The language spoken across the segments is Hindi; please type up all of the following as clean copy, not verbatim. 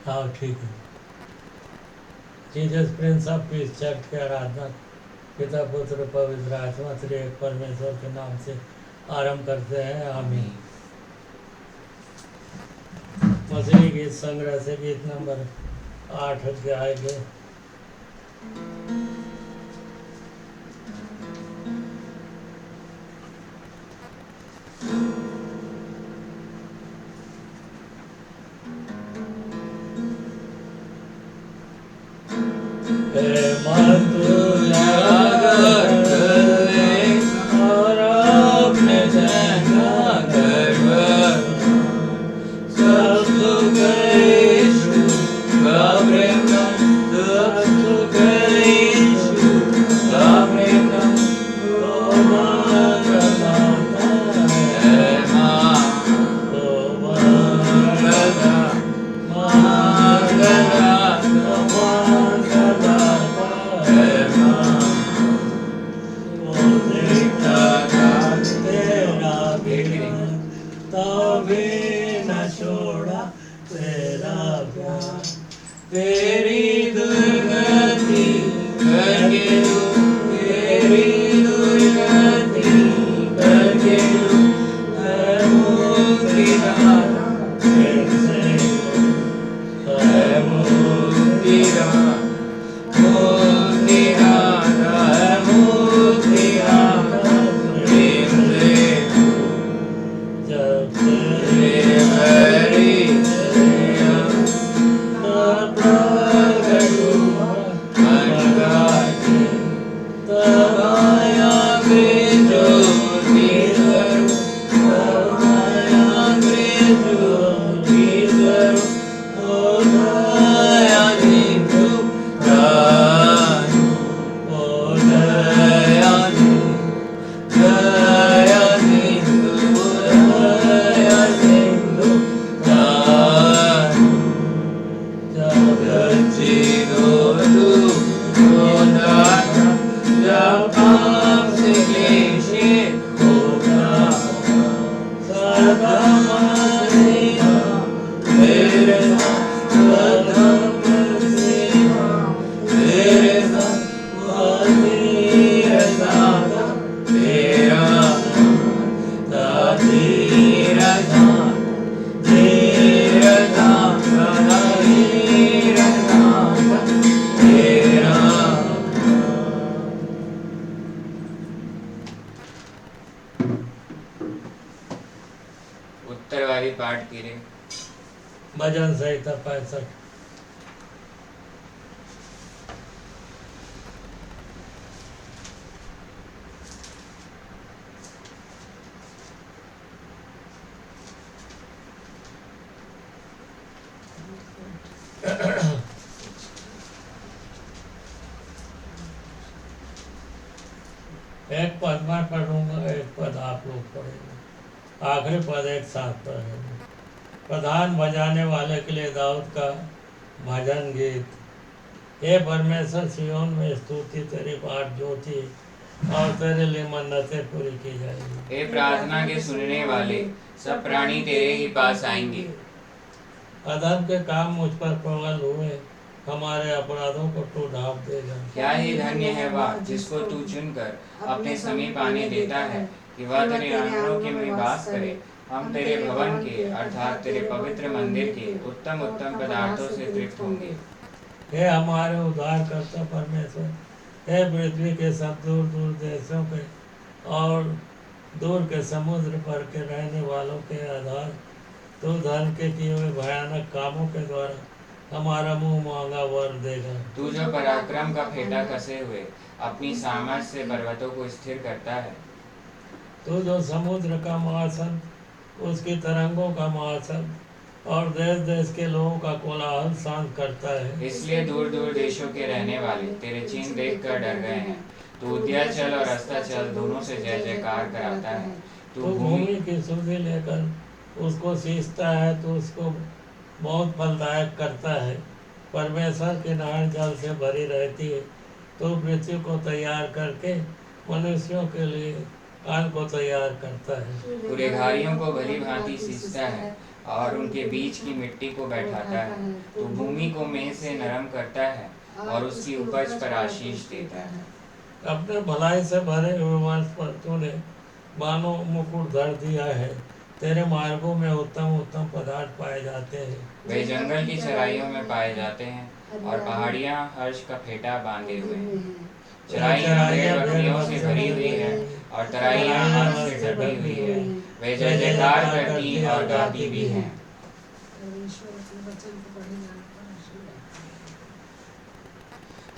हाँ ठीक है। Jesus Prince of peace church के आराधना पिता पुत्र पवित्र आत्मा श्री एक परमेश्वर के नाम से आरंभ करते हैं, आमीन। मसीही गीत संग्रह से गीत नंबर 8 अध्याय के उत्तरवादी पाठ कीजिए। भजन संहिता 65। एक पद मैं पढ़ूंगा, एक पद आप लोग पढ़ेंगे। आखिरी पद एक साथ पढ़ेंगे। प्रधान बजाने वाले के लिए दाऊद का भजन गीत। हे परमेश्वर, सियोन में स्तुति तेरी बाट ज्योति और तेरे लिए मन्नतें पूरी की जाएगी। हे प्रार्थना के सुनने वाले, सब प्राणी तेरे ही पास आएंगे। अधर्म के काम मुझ पर प्रबल हुए, हमारे अपराधों को तू ढांप देगा। क्या ही धन्य है वह जिसको तू चुनकर अपने समीप आने देता है, कि वह तेरे आंगनों के में वास करे। हम तेरे भवन के अर्थात तेरे पवित्र मंदिर के उत्तम उत्तम पदार्थों से तृप्त होंगे। हे हमारे उद्धारकर्ता परमेश्वर, हे पृथ्वी के सब दूर दूर देशों के और दूर के समुद्र पर के रहने वालों के आधार, तू धन के किए हुए भयानक कामों के द्वारा हमारा मुंह मांगा वर देगा। तू जो पराक्रम का फेटा कसे हुए अपनी सामर्थ से पर्वतों को स्थिर करता है। तू जो समुद्र का महासन, उसकी तरंगों का महासन और देश देश के लोगों का कोलाहल शांत करता है। इसलिए दूर दूर देशों के रहने वाले तेरे चिन्ह देखकर डर गए हैं। तू उदयाचल और अस्ताचल दोनों से जय जयकार कराता है। तू भूमि की सुधि लेकर उसको सींचता है, तो उसको बहुत फलदायक करता है। परमेश्वर की नहर जल से भरी रहती है, तो पृथ्वी को तैयार करके मनुष्यों के लिए अन्न को तैयार करता है। गुरेघारियों को भली भांति सींचता है और उनके बीच की मिट्टी को बैठाता है। तो भूमि को में से नरम करता है और उसकी उपज पर आशीष देता है। अपने भलाई से भरे हुए वंश पर तूने मानो मुकुट धर दिया है। तेरे मार्गों में उत्तम उत्तम पदार्थ पाए जाते हैं। वे जंगल की चराइयों में पाए जाते हैं और पहाड़ियां हर्ष का फेटा बांधे हुए हैं। चराइयां भेड़ बकरियों से भरी हुई है और तराइयां हंस से ढकी हुई है। वे जय जयकार करती और गाती भी हैं।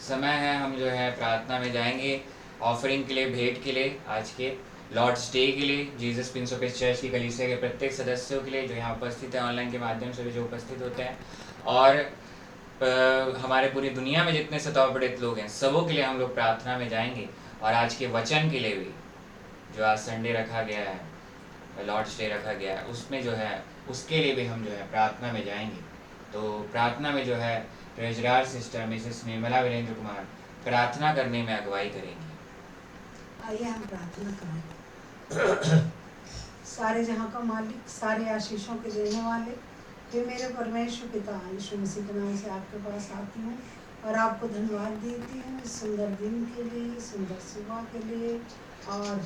समय है हम जो है प्रार्थना में जाएंगे ऑफरिंग के लिए, भेंट के लिए, आज के लॉर्ड्स डे के लिए, जीसस प्रिंस ऑफ चर्च की कलीसिया के प्रत्येक सदस्यों के लिए जो यहाँ उपस्थित है, ऑनलाइन के माध्यम से भी जो उपस्थित होते हैं, और हमारे पूरी दुनिया में जितने सताव पीड़ित लोग हैं सबों के लिए हम लोग प्रार्थना में जाएंगे। और आज के वचन के लिए भी जो आज संडे रखा गया है, लॉर्ड्स डे रखा गया है, उसमें जो है उसके लिए भी हम जो है प्रार्थना में जाएंगे। तो प्रार्थना में जो है treasurer sister Mrs Nirmala Virendra Kumar प्रार्थना करने में अगुवाई करेंगी। आइए हम प्रार्थना करें। सारे जहाँ का मालिक, सारे आशीषों के देने वाले, ये मेरे परमेश्वर पिता यीशु मसीह के नाम से आपके पास आती हूँ और आपको धन्यवाद देती हूँ इस सुंदर दिन के लिए, सुंदर सुबह के लिए और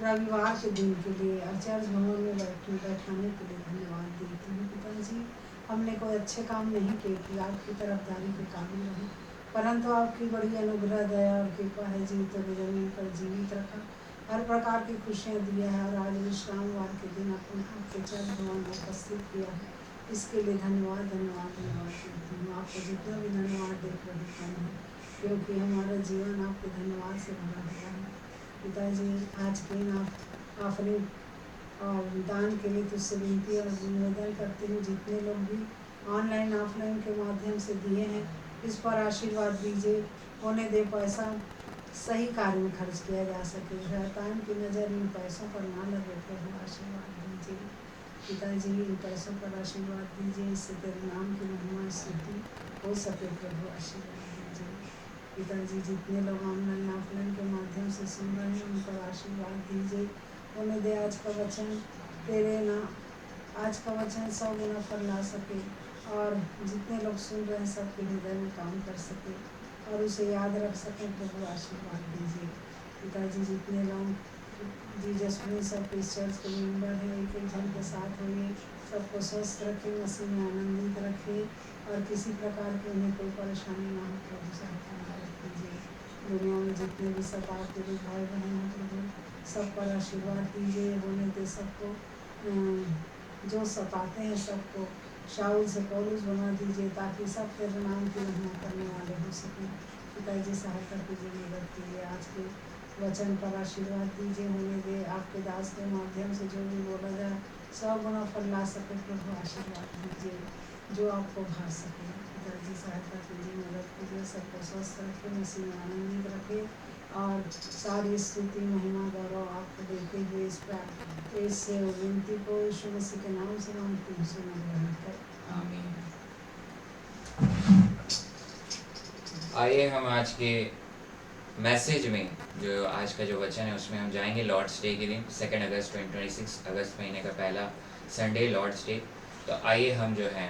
रविवार के दिन के लिए और चर्च भवन में बैठाने के लिए धन्यवाद देती हूँ पिताजी। हमने कोई अच्छे काम नहीं किए कि आपकी तरफदारी के काबिल रहे, परंतु आपकी बड़ी अनुग्रह, दया और कृपा है जीवितों को जमीन पर जीवित रखा, हर प्रकार की खुशियाँ दिया है और आज विश्रामवार के दिन अपने आपके चर्च भवन में उपस्थित किया है। इसके लिए धन्यवाद धन्यवाद धन्यवाद करती हूँ। आपको जितना भी धन्यवाद दे प्रभु कम है, क्योंकि हमारा जीवन आपके धन्यवाद से भरा हुआ है। पिताजी आज के इन ऑफरिंग और दान के लिए तुझसे विनती और निवेदन करती हूँ, जितने लोग भी ऑनलाइन ऑफलाइन के माध्यम से दिए हैं इस पर आशीर्वाद दीजिए, होने दे पैसा सही कार्य में खर्च किया जा सके, शैतान की नज़र इन पैसों पर ना लगे प्रभु आशीर्वाद दीजिए। पिताजी इन पैसों पर आशीर्वाद दीजिए, इससे तेरे नाम की महिमा स्तुति हो सके प्रभु आशीर्वाद दीजिए। पिताजी जितने लोग ऑनलाइन ऑफलाइन के माध्यम से सुन रहे हैं उन पर आशीर्वाद दीजिए, होने दे आज का वचन तेरे ना आज का वचन 100 गुना फल ला सके और जितने लोग सुन रहे हैं सबके हृदय में काम कर सके और उसे याद रख सकें प्रभु आशीर्वाद दीजिए। पिताजी जितने लोग जीसस प्रिंस ऑफ चर्च के मेंबर हैं एक एक जन के साथ होइए, सबको स्वस्थ रखें, मसीह में आनंदित रखें और किसी प्रकार की उन्हें कोई परेशानी ना हो प्रभु सहायता मदद कीजिए। दुनिया में जितने भी सताव के भाई बहन हैं प्रभु सब पर आशीर्वाद दीजिए, होने दे सबको जो सताते हैं सबको शाऊल से पौलुस बना दीजिए ताकि सब तेरे नाम की महिमा करने वाले हो सकें। पिताजी सहायता कीजिए, मदद कीजिए, आज के वचन पर आशीर्वाद दीजिए, होने दे आपके दास के माध्यम से जो भी बोला जाए 100 गुना फल ला सके प्रभु आशीर्वाद दीजिए, जो आपको भा सके। पिताजी सहायता कीजिए, मदद कीजिए, सबको स्वस्थ रखे, मसीह में आनंदित रखे और सारी स्तुति महिमा गौरव आपको देते हुए इस विनती को यीशु मसीह के नाम से मांगती हूँ, सुना ग्रहण कर आमीन। आइए हम आज के मैसेज में जो आज का जो वचन है उसमें हम जाएंगे लॉर्ड्स डे के दिन 2 अगस्त 2026 अगस्त महीने का पहला संडे लॉर्ड्स डे। तो आइए हम जो है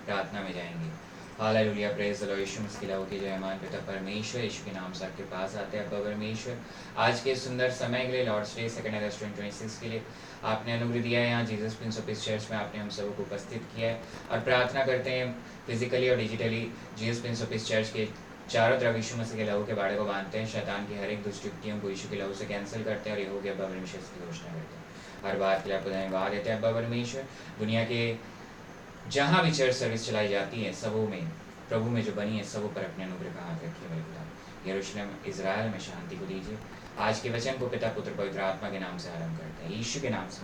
प्रार्थना में जाएंगे। Hallelujah, praise the lord. Yeshu Masih की लाओ की जय मान पिता परमेश्वर, यीशु के नाम से आपके पास आते हैं अब्बा परमेश्वर। आज के सुंदर समय के लिए लॉर्ड्स डे 2 अगस्त 2026 के लिए आपने अनुग्रह दिया है, यहाँ जीसस प्रिंस ऑफ चर्च में आपने हम सबको उपस्थित किया है और प्रार्थना करते हैं फिजिकली और digitally Jesus Prince of church के चारों तरफ यीशु मसीह के लहू के बाड़े को बांधते हैं, शैतान की हर एक दुष्टियों को यीशु के लहू से कैंसिल करते हैं और यहोवा के अब्बा परमेश्वर की घोषणा करते हैं। हर बात के लिए आपको धन्यवाद देते हैं अब्बा परमेश्वर। दुनिया के जहाँ भी चर्च सर्विस चलाई जाती है सबों में प्रभु में जो बनी है सबों पर अपने अनुग्रह का हाथ रखिए मेरे पिता। यरूशलेम इजराइल में शांति को दीजिए। आज के वचन को पिता पुत्र पवित्र आत्मा के नाम से आरंभ करते हैं, यीशु के नाम से।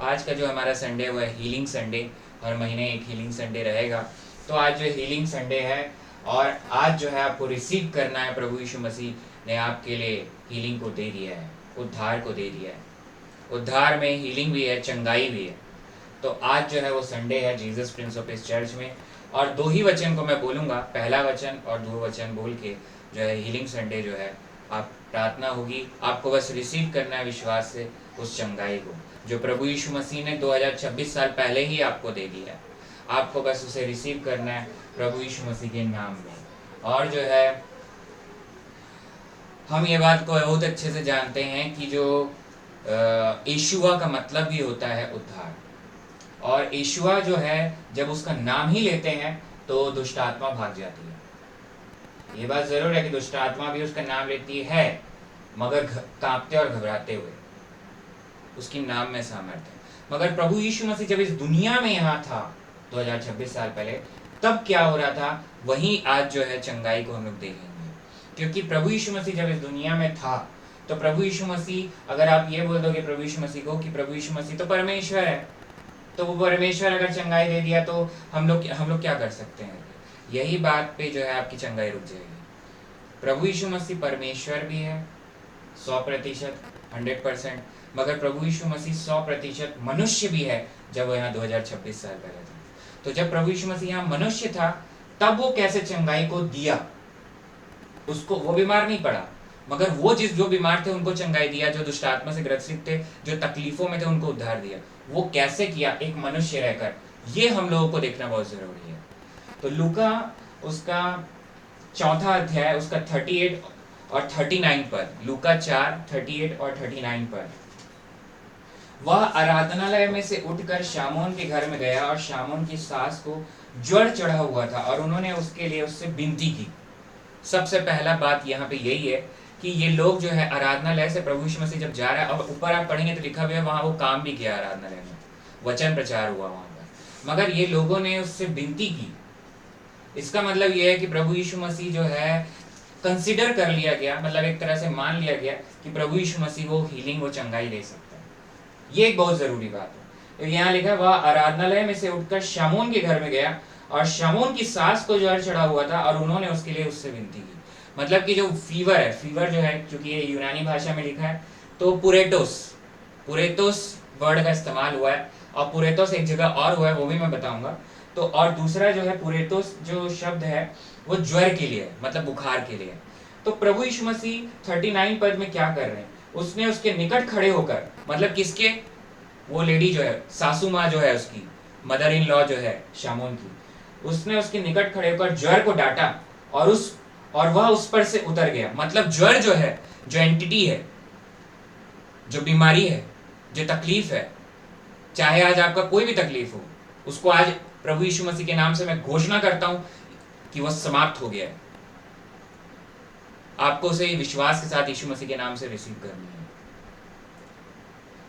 आज का जो हमारा संडे वो है हीलिंग संडे। हर महीने एक हीलिंग संडे रहेगा, तो आज जो हीलिंग संडे है और आज जो है आपको रिसीव करना है। प्रभु यीशु मसीह ने आपके लिए हीलिंग को दे दिया है, उद्धार को दे दिया है। उद्धार में हीलिंग भी है, चंगाई भी है। तो आज जो है वो संडे है जीसस प्रिंस ऑफ चर्च में, और 2 ही वचन को मैं बोलूँगा, पहला वचन और 2 वचन बोल के जो है हीलिंग संडे जो है आप प्रार्थना होगी, आपको बस रिसीव करना है विश्वास से उस चंगाई को। जो प्रभु यीशु मसीह ने 2026 साल पहले ही आपको दे दिया है। आपको बस उसे रिसीव करना है प्रभु यीशु मसीह के नाम में। और जो है हम ये बात को बहुत अच्छे से जानते हैं कि जो यीशुआ का मतलब भी होता है उद्धार। और यीशुआ जो है जब उसका नाम ही लेते हैं तो दुष्ट आत्मा भाग जाती है। ये बात जरूर है कि दुष्ट आत्मा भी उसका नाम लेती है, मगर कांपते और घबराते हुए। उसकी नाम में सामर्थ्य है। मगर प्रभु यीशु मसीह जब इस दुनिया में यहाँ था 2026 साल पहले, तब क्या हो रहा था वही आज जो है चंगाई को हम लोग देखेंगे। क्योंकि प्रभु यीशु मसीह जब इस दुनिया में था तो प्रभु यीशु मसीह, अगर आप ये बोल दोगे प्रभु यीशु मसीह को कि प्रभु यीशु मसीह तो परमेश्वर है, तो वो परमेश्वर अगर चंगाई दे दिया तो हम लोग क्या कर सकते हैं? यही बात पे जो है आपकी चंगाई रुक जाएगी। प्रभु यीशु मसीह परमेश्वर भी है 100%, 100%, मगर प्रभु यीशु मसीह 100% मनुष्य भी है जब वो यहाँ 2026 साल पहले था। तो जब प्रभु यीशु मसीह यहाँ मनुष्य था तब वो कैसे चंगाई को दिया? उसको, वो बीमार नहीं पड़ा, मगर वो जो बीमार थे उनको चंगाई दिया, जो दुष्ट आत्मा से ग्रसित थे, जो तकलीफों में थे, उनको उद्धार दिया। वो कैसे किया? एक मनुष्य रहकर। ये हम लोगों को देखना बहुत जरूरी है। तो लूका उसका 4 अध्याय उसका 38 और 39 पर, लूका 4, 38 और 39 पर, वह आराधनालय में से उठकर शामोन के घर में गया और शामोन की सास को ज्वर चढ़ा हुआ था और उन्होंने उसके लिए उससे विनती की। सबसे पहला बात यहाँ पे यही है कि ये लोग जो है आराधनालय से प्रभु यीशु मसीह जब जा रहा है, अब ऊपर आप पढ़ेंगे तो लिखा हुआ है वहाँ वो काम भी किया आराधनालय में, वचन प्रचार हुआ वहाँ पर, मगर ये लोगों ने उससे विनती की। इसका मतलब ये है कि प्रभु यीशु मसीह जो है कंसिडर कर लिया गया, मतलब एक तरह से मान लिया गया कि प्रभु यीशु मसीह वो हीलिंग, वो चंगाई दे सकता है। ये एक बहुत जरूरी बात है। यहाँ लिखा है वह आराधनालय में से उठकर शामोन के घर में गया और शामोन की सास को ज्वर चढ़ा हुआ था और उन्होंने उसके लिए उससे विनती की। मतलब कि जो फीवर है, फीवर जो है, क्योंकि ये यूनानी भाषा में लिखा है, तो पुरेतोस वर्ड का इस्तेमाल हुआ है। और पुरेतोस एक जगह और हुआ है, वो भी मैं बताऊंगा। तो और दूसरा जो है पुरेतोस जो शब्द है वो ज्वर के लिए है, मतलब बुखार के लिए। तो प्रभु यीशु मसीह 39 पद में क्या कर रहे हैं? उसने उसके निकट खड़े होकर, मतलब किसके? वो लेडी जो है, सासू माँ जो है, उसकी मदर इन लॉ जो है शामोन की, उसने उसके निकट खड़े होकर ज्वर को डांटा और वह उस पर से उतर गया। मतलब ज्वर जो है, जो एंटिटी है, जो बीमारी है, जो तकलीफ है, चाहे आज आपका कोई भी तकलीफ हो, उसको आज प्रभु यीशु मसीह के नाम से मैं घोषणा करता हूं कि वह समाप्त हो गया है। आपको उसे विश्वास के साथ यीशु मसीह के नाम से रिसीव करनी है।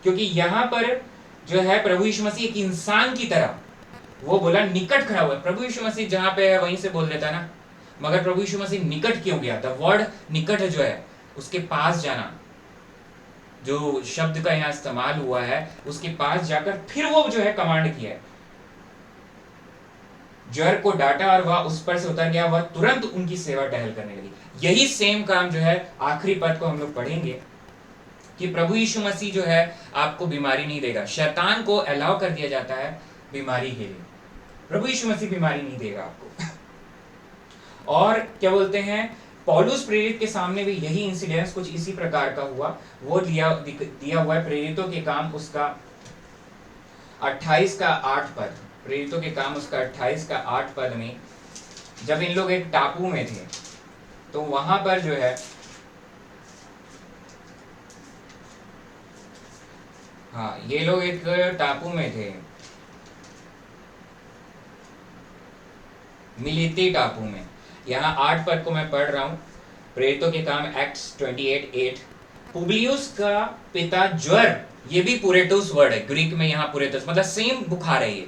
क्योंकि यहां पर जो है प्रभु यीशु मसीह एक इंसान की तरह, वो बोला निकट खड़ा हुआ है। प्रभु यीशु मसीह जहां पे है वहीं से बोल देता ना, मगर प्रभु यीशु मसीह निकट क्यों गया? द वर्ड निकट जो है, उसके पास जाना, जो शब्द का यहाँ इस्तेमाल हुआ है, उसके पास जाकर फिर वो जो है कमांड किया है, ज्वर को डांटा और वह उस पर से उतर गया, वह तुरंत उनकी सेवा टहल करने लगी। यही सेम काम जो है आखिरी पद को हम लोग पढ़ेंगे कि प्रभु यीशु मसीह जो है आपको बीमारी नहीं देगा। शैतान को अलाउ कर दिया जाता है बीमारी के लिए, प्रभु यीशु मसीह बीमारी नहीं देगा आपको। और क्या बोलते हैं, पौलुस प्रेरित के सामने भी यही इंसिडेंस कुछ इसी प्रकार का हुआ। वो दिया हुआ है प्रेरितों के काम उसका 28 का 8 पद, प्रेरितों के काम उसका 28 का 8 पद में, जब इन लोग एक टापू में थे तो वहां पर जो है, हाँ, ये लोग एक टापू में थे, मिलीती टापू में। यहाँ 8 पद को मैं पढ़ रहा हूँ, प्रेरितों के काम एक्ट्स 28:8। पुबलियुस का पिता ज्वर, ये भी पुरेटोस वर्ड है ग्रीक में, यहाँ पुरेटोस मतलब सेम बुखार है ये,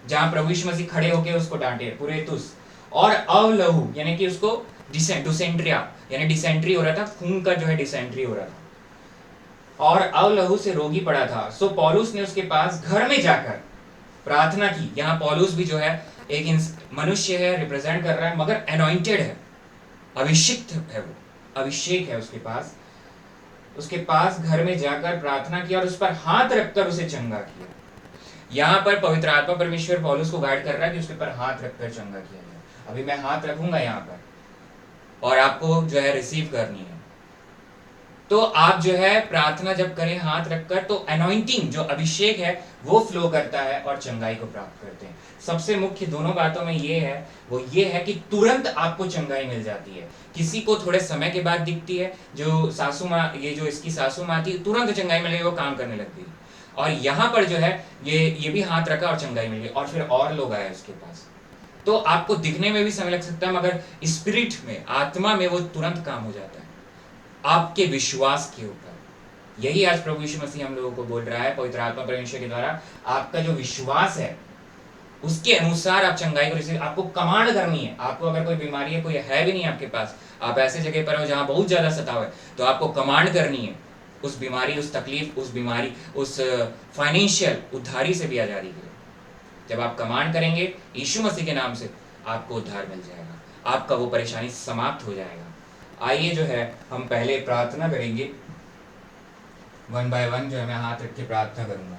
जहां प्रभु यीशु मसीह खड़े होकर उसको डांटे, पुरेतुस। और अवलहू यानी कि उसको डिसेंट्रिया यानी डिसेंट्री हो रहा था, खून का जो है डिसेंट्री हो रहा था, और अवलहू से रोगी पड़ा था। सो पौलुस ने उसके पास घर में जाकर प्रार्थना की। यहाँ पौलुस भी जो है एक मनुष्य है, रिप्रेजेंट कर रहा है, मगर अनॉइंटेड है, अभिषिक्त है, वो अभिषेक है उसके पास घर में जाकर प्रार्थना की और उस पर हाथ रखकर उसे चंगा किया। यहाँ पर पवित्र आत्मा परमेश्वर पौलुस को गाइड कर रहा है कि उसके पर हाथ रखकर चंगा किया जाए। अभी मैं हाथ रखूंगा यहाँ पर और आपको जो है रिसीव करनी है। तो आप जो है प्रार्थना जब करें हाथ रखकर, तो अनॉइंटिंग जो अभिषेक है वो फ्लो करता है और चंगाई को प्राप्त करते हैं। सबसे मुख्य दोनों बातों में ये है, वो ये है कि तुरंत आपको चंगाई मिल जाती है। किसी को थोड़े समय के बाद दिखती है, जो सासू माँ, ये जो इसकी सासू माँ थी, तुरंत चंगाई मिल गई, वो काम करने लग गई। और यहाँ पर जो है ये भी हाथ रखा और चंगाई मिल गई, और फिर और लोग आए उसके पास। तो आपको दिखने में भी समय लग सकता है, मगर स्पिरिट में, आत्मा में वो तुरंत काम हो जाता है आपके विश्वास के ऊपर। यही आज प्रभु यीशु मसीह हम लोगों को बोल रहा है पवित्र आत्मा परमेश्वर के द्वारा, आपका जो विश्वास है उसके अनुसार आप चंगाई को रिसीव, आपको कमांड करनी है। आपको अगर कोई बीमारी है, कोई है भी नहीं आपके पास, आप ऐसे जगह पर हो जहां बहुत ज्यादा सताव है, तो आपको कमांड करनी है उस बीमारी, उस तकलीफ, उस बीमारी, उस फाइनेंशियल उद्धारी से भी आजादी के लिए। जब आप कमांड करेंगे यीशु मसीह के नाम से, आपको उद्धार मिल जाएगा, आपका वो परेशानी समाप्त हो जाएगा। आइए जो है हम पहले प्रार्थना करेंगे, वन बाय वन जो है मैं हाथ रख के प्रार्थना करूंगा।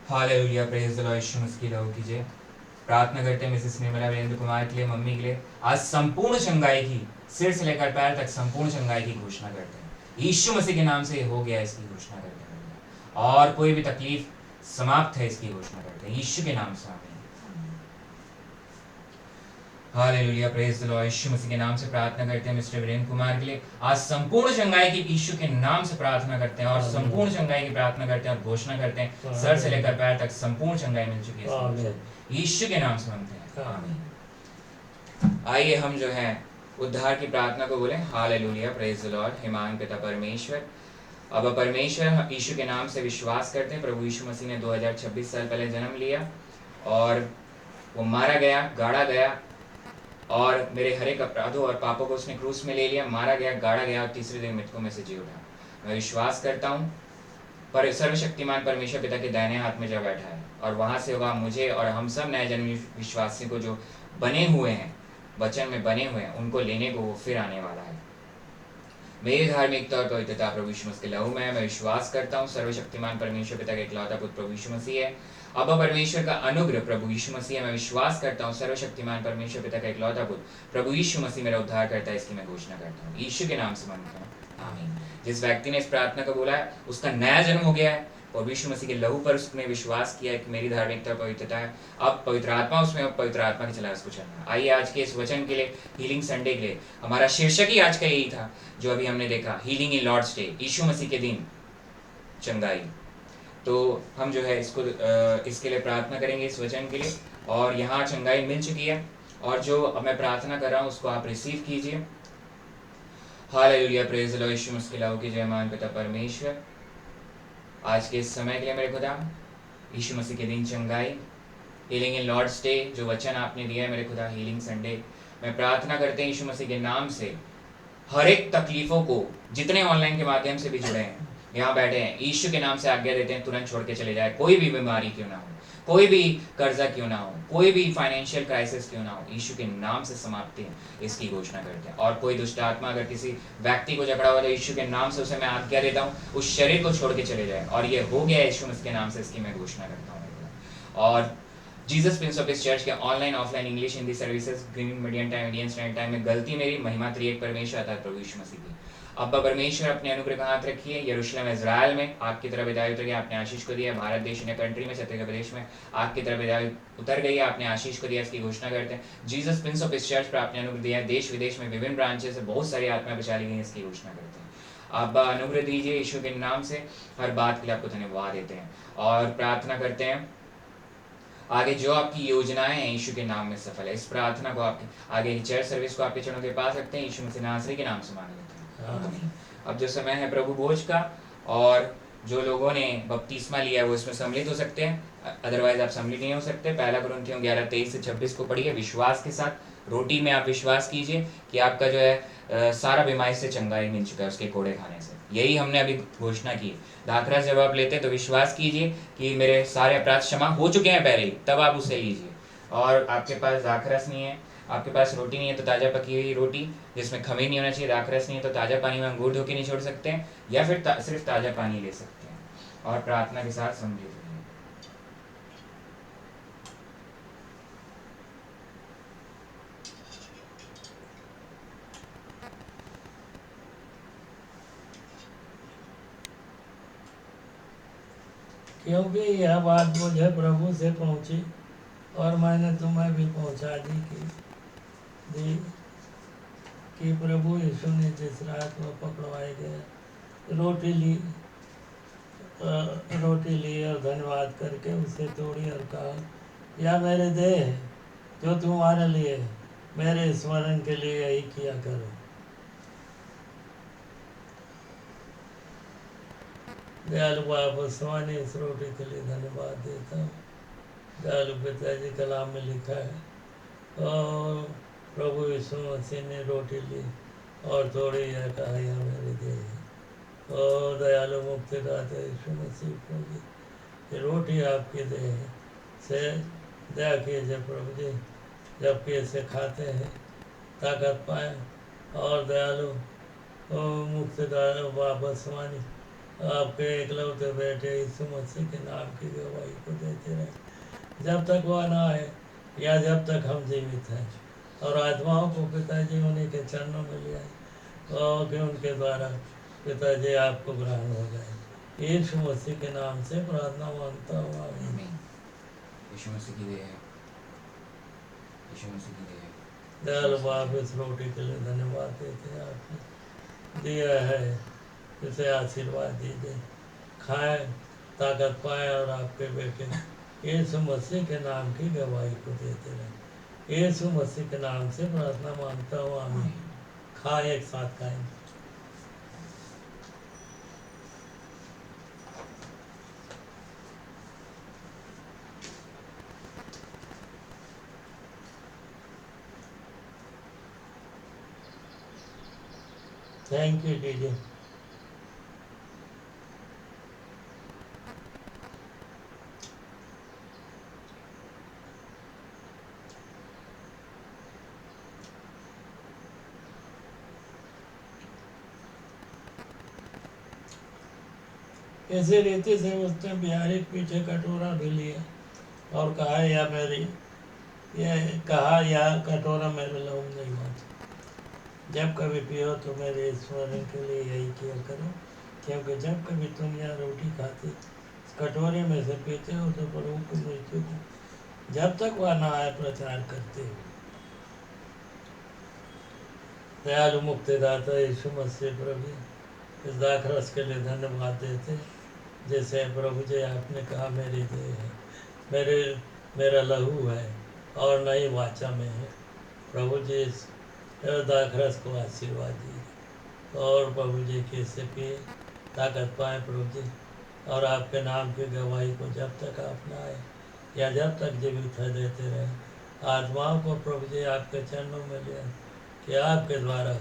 Hallelujah, praise the lord, Yeshu Masih की लहू कीजिए। प्रार्थना करते हैं मिसेस निर्मला वीरेंद्र कुमार के लिए, मम्मी के लिए, आज संपूर्ण चंगाई की, सिर से लेकर पैर तक संपूर्ण चंगाई की घोषणा करते हैं। यीशु मसीह के नाम से हो गया, इसकी घोषणा करते हैं। और कोई भी तकलीफ समाप्त है, इसकी घोषणा करते हैं यीशु के नाम से। आमीन। Hallelujah, praise the lord, Yeshu मसीह के नाम से प्रार्थना करते हैं मिस्टर वीरेंद्र कुमार के लिए, आज संपूर्ण चंगाई की यीशु के नाम से प्रार्थना करते हैं, और संपूर्ण चंगाई की प्रार्थना करते हैं और घोषणा करते हैं, सर से लेकर पैर तक संपूर्ण चंगाई मिल चुकी है, यीशु के नाम से मांगते हैं, आमीन। आइए हम जो है उद्धार की प्रार्थना को बोले। Hallelujah, praise the lord. हे महान पिता परमेश्वर, अब परमेश्वर यीशु के नाम से विश्वास करते हैं, प्रभु यीशु मसीह ने 2026 साल पहले जन्म लिया, और वो मारा गया, गाड़ा गया, और मेरे हर एक अपराधों और पापों को उसने क्रूस में ले लिया, मारा गया, गाड़ा गया, और तीसरे दिन मृतकों में से जी उठा। मैं विश्वास करता हूँ पर सर्वशक्तिमान परमेश्वर पिता के दाहिने हाथ में जा बैठा है, और वहां से होगा मुझे और हम सब नए जन्म विश्वासी को जो बने हुए हैं, वचन में बने हुए हैं, उनको लेने को वो फिर आने वाला है। मेरी धार्मिकता और पवित्रता प्रभु यीशु मसीह के लहू में है। मैं विश्वास करता हूँ सर्वशक्तिमान परमेश्वर पिता के इकलौता पुत्र प्रभु यीशु मसीह है। अब परमेश्वर का अनुग्रह प्रभु यीशु मसीह है। मैं विश्वास करता हूँ सर्वशक्तिमान परमेश्वर पिता का इकलौता पुत्र प्रभु यीशु मसीह मेरा उद्धार करता है, इसकी मैं घोषणा करता हूँ, यीशु के नाम से मांगता हूँ, आमीन। जिस व्यक्ति ने इस प्रार्थना को बोला है उसका नया जन्म हो गया है, और यीशु मसीह के लहू पर उसने विश्वास किया है कि मेरी धार्मिकता पवित्रता है, अब पवित्र आत्मा उसमें, अब पवित्र आत्मा के चला उसको चलना। आइए आज के इस वचन के लिए, हीलिंग संडे के लिए, हमारा शीर्षक ही आज का यही था जो अभी हमने देखा, हीलिंग इन लॉर्ड्स डे, यीशु मसीह के दिन चंगाई। तो हम जो है इसको इसके लिए प्रार्थना करेंगे, इस वचन के लिए, और यहाँ चंगाई मिल चुकी है, और जो मैं प्रार्थना कर रहा हूँ उसको आप रिसीव कीजिए। Hallelujah, praise the lord, Yeshu मसीह के लहू की जय। महान पिता परमेश्वर, आज के इस समय के लिए मेरे खुदा, यीशु मसीह के दिन चंगाई, हीलिंग इन लॉर्ड्स डे जो वचन आपने दिया है मेरे खुदा, हीलिंग संडे, मैं प्रार्थना करते हैं यीशु मसीह के नाम से हर एक तकलीफों को, जितने ऑनलाइन के माध्यम से भी जुड़े हैं, यहाँ बैठे हैं, यीशु के नाम से आज्ञा देते हैं तुरंत छोड़ के चले जाए। कोई भी बीमारी क्यों ना हो, कोई भी कर्जा क्यों ना हो, कोई भी फाइनेंशियल क्राइसिस क्यों ना हो, यीशु के नाम से समाप्ति इसकी घोषणा करते हैं। और कोई दुष्ट आत्मा अगर किसी व्यक्ति को जकड़ा हुआ तो यीशु के नाम से उसे मैं आज्ञा देता हूँ उस शरीर को छोड़ के चले जाए, और ये हो गया यीशु मसीह के नाम से, इसकी मैं घोषणा करता हूँ। और जीसस प्रिंस ऑफ इस चर्च के online offline English Hindi services, green medium time, Indian standard time में गलती मेरी, महिमा त्रिएक परमेश्वर अर्थात प्रभु यीशु मसीह की। अब्बा परमेश्वर, अपने अनुग्रह का हाथ रखिए, यरूशलेम इजराइल में आग की तरह विदाई उतर गई, आपने आशीष को दिया। भारत देश इंडिया कंट्री में, छत्तीसगढ़ प्रदेश में आग की तरह विदाई उतर गई, आपने आशीष को दिया, इसकी घोषणा करते हैं। जीसस प्रिंस ऑफ इस चर्च पर आपने अनुग्रह दिया है, देश विदेश में विभिन्न ब्रांचेस से बहुत सारी आत्माएं बचा ली गई, इसकी घोषणा करते हैं। अब्बा अनुग्रह दीजिए यीशु के नाम से, हर बात के लिए आपको धन्यवाद देते हैं, और प्रार्थना करते हैं आगे जो आपकी योजनाएं हैं यीशु के नाम में सफल है। इस प्रार्थना को आपके आगे चर्च सर्विस को आपके चरणों के पास रखते हैं, यीशु मसीह नासरी के नाम से मांग लेते हैं, आमीन। अब जो समय है प्रभु भोज का, और जो लोगों ने बपतिस्मा लिया है वो इसमें सम्मिलित हो सकते हैं, अदरवाइज आप सम्मिलित नहीं हो सकते। पहला कुरिन्थियों 11:23 से 26 को पढ़िए विश्वास के साथ। रोटी में आप विश्वास कीजिए कि आपका जो है सारा बीमारी से चंगाई मिल चुका है उसके कोड़े खाने से, यही हमने अभी घोषणा की। दाखरस जब आप लेते हैं तो विश्वास कीजिए कि मेरे सारे अपराध क्षमा हो चुके हैं पहले ही, तब आप उसे लीजिए। और आपके पास दाखरस नहीं है, आपके पास रोटी नहीं है तो ताज़ा पकी हुई रोटी जिसमें खमीर नहीं होना चाहिए, दाखरस नहीं है तो ताज़ा पानी में अंगूर धो के नहीं छोड़ सकते हैं, या फिर सिर्फ ताज़ा पानी ले सकते हैं, और प्रार्थना के साथ सम्मिलित रहिए। क्योंकि यह बात मुझे प्रभु से पहुंची और मैंने तुम्हें भी पहुंचा दी कि प्रभु यीशु ने जिस रात को पकड़वाए गए रोटी ली और धन्यवाद करके उसे तोड़ी और कहा, यह मेरे देह है जो तुम्हारे लिए मेरे स्मरण के लिए यही किया करो। दयालु बाबा स्वामी इस रोटी के लिए धन्यवाद देता हूँ। दयालु पिताजी कलाम में लिखा है और प्रभु यीशु मसीह ने रोटी ली और तोड़ी यह कहा, यह मेरे देह है। और दयालु मुक्तिदाता यीशु मसीह प्रभु जी, ये रोटी आपकी देह है से दया कीजिए प्रभु जी, जबकि इसे खाते हैं ताकत पाए। और दयालु मुक्तिदाता बाबा स्वामी आपके एकलौते बेटे यीशु मसीह के नाम की गवाही को देते रहे जब तक वह ना आए या जब तक हम जीवित हैं, और आत्माओं को पिताजी उन्हीं के चरणों में ले आए और कि उनके द्वारा पिताजी आपको ग्रहण हो जाए। यीशु मसीह के नाम से प्रार्थना मांगता हूँ, आमीन। यीशु मसीह की देह है, यीशु मसीह की देह है। दयालु बाप इस रोटी के लिए धन्यवाद देते हैं, आपने दिया है, इसे आशीर्वाद दीजिए, खाएं ताकत पाए और आपके बेटे यीशु मसीह के नाम की गवाही को देते रहे। यीशु मसीह के नाम से प्रार्थना मांगता हूँ, आमीन। खाएं, एक साथ खाएं। Thank you DJ. इसी रीति से उसने बिहारी के पीछे कटोरा भी लिया और कहा, यह कटोरा मेरे लहू नहीं होता, जब कभी पियो तो मेरे स्मरण के लिए यही किया करो। क्योंकि जब कभी तुम यह रोटी खाते इस कटोरे में से पीते हो तो प्रभु की मृत्यु को जब तक वह न आए प्रचार करते हो। दयालु मुक्तिदाता यीशु मसीह प्रभु इस दाखरस के लिए धन्यवाद देते, जैसे प्रभु जी आपने कहा मेरी देह है, मेरा लहू है और नई वाचा में है। प्रभु जी इस दाखरस को आशीर्वाद दीजिए और प्रभु जी के से पिए ताकत पाए प्रभु जी, और आपके नाम की गवाही को जब तक आप न आए या जब तक जीवित है देते रहे। आत्माओं को प्रभु जी आपके चरणों में ले कि आपके द्वारा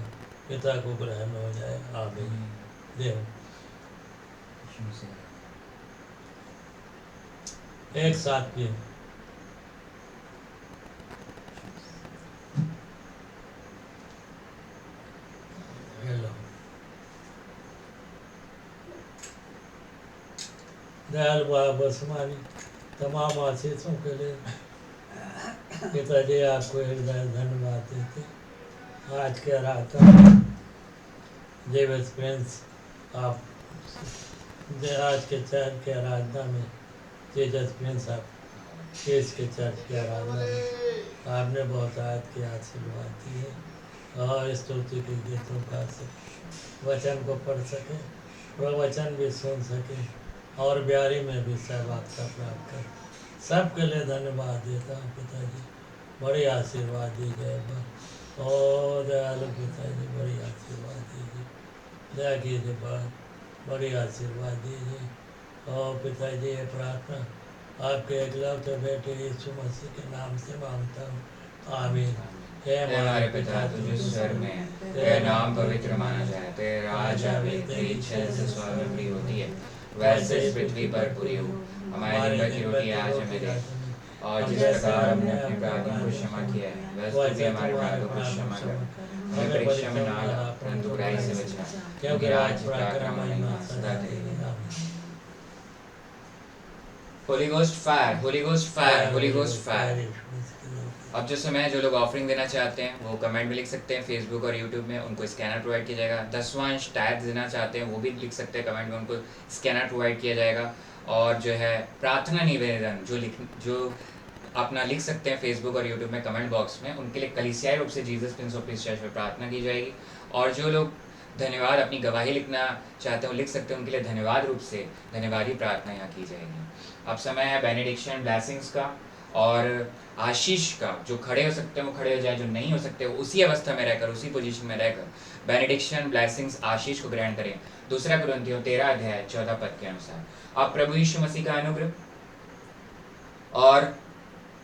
पिता को ग्रहण हो जाए, आमीन। देव एक साथ पिए। हेलो दयाल बाबा बसमानी तमाम आशीषों के लिए पिताजी आपको हृदय धन्यवाद देते। आज के आराधना जेवस प्रिंस आप आज के चर्च के आराधना में जेजस प्रिंस आप केस के चर्च की आराधना में आपने बहुत आयत के आशीर्वाद दिए और स्तुति के गीतों का वचन को पढ़ सके, प्रवचन भी सुन सके और ब्यारी में भी सहभागिता प्राप्त कर। सबके लिए धन्यवाद देता हूँ पिताजी, बड़ी आशीर्वाद दीजिए और दयालु पिताजी बड़ी आशीर्वाद दीजिए, दया कीजिए बड़ी आशीर्वाद दीजिए। और पिताजी ये प्रार्थना आपके एकलौते बेटे यीशु मसीह के नाम से मांगता हूँ, आमीन। हे हमारे पिता तुझे स्वर्ग में है, तेरा नाम पवित्र माना जाए, तेरा राज आवे, तेरी इच्छा जैसे स्वर्ग में पूरी होती है वैसे इस पृथ्वी पर पूरी हो। हमारी दिन की रोटी आज हमें दे, और जिस प्रकार हमने अपने अपराधियों को क्षमा किया है वैसे भी हमारे अपराधों को क्षमा कर, हमें परीक्षा में ना ला परंतु बुराई से बचा, क्योंकि राज्य पराक्रम और महिमा सदा तेरी है। Holi ghost fire, Holi ghost fire, Holi ghost fire. अब जो समय जो लोग ऑफरिंग देना चाहते हैं वो कमेंट में लिख सकते हैं, फेसबुक और यूट्यूब में उनको स्कैनर प्रोवाइड किया जाएगा। 10वां अंश टाइप देना चाहते हैं वो भी लिख सकते हैं कमेंट में, उनको स्कैनर प्रोवाइड किया जाएगा। और जो है प्रार्थना निवेदन जो अपना लिख सकते हैं फेसबुक और यूट्यूब में कमेंट बॉक्स में, उनके लिए कलीसियाई रूप से Jesus Prince of peace church में प्रार्थना की जाएगी। और जो लोग धन्यवाद अपनी गवाही लिखना चाहते हो लिख सकते हैं, उनके लिए धन्यवाद रूप से धन्यवादी प्रार्थना यहाँ की जाएगी। अब समय है बेनेडिक्शन ब्लेसिंग्स का और आशीष का। जो खड़े हो सकते हैं वो खड़े हो जाए, जो नहीं हो सकते वो उसी अवस्था में रहकर, उसी पोजीशन में रहकर बेनेडिक्शन ब्लेसिंग्स आशीष को ग्रहण करें। 2 कुरिन्थियों 13 अध्याय 14 पद के अनुसार। अब प्रभु यीशु मसीह का अनुग्रह और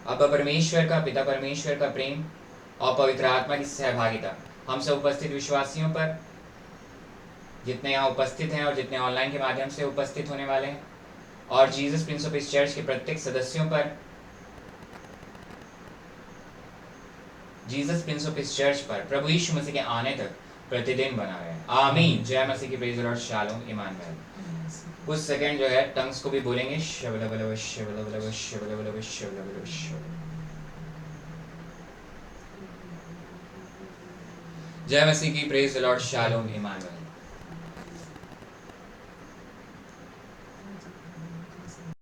अब परमेश्वर का, पिता परमेश्वर का प्रेम और पवित्र आत्मा की सहभागिता हम सब उपस्थित विश्वासियों पर, जितने यहाँ उपस्थित हैं और जितने ऑनलाइन के माध्यम से उपस्थित होने वाले हैं, और Jesus Prince of peace church के प्रत्येक सदस्यों पर, Jesus Prince of peace church पर प्रभु यीशु मसीह के आने तक प्रतिदिन बना रहे। आमीन। जय मसीह की, प्रेज लॉर्ड, शालोम, इमानुएल। कुछ सेकंड जो है टंग्स को भी बोलेंगे। शबलबलब शबलबलब शबलबलब शबलबलब शबलबलब। जय मसीह की, प्रेज लॉर्ड, शालोम, इमानुएल।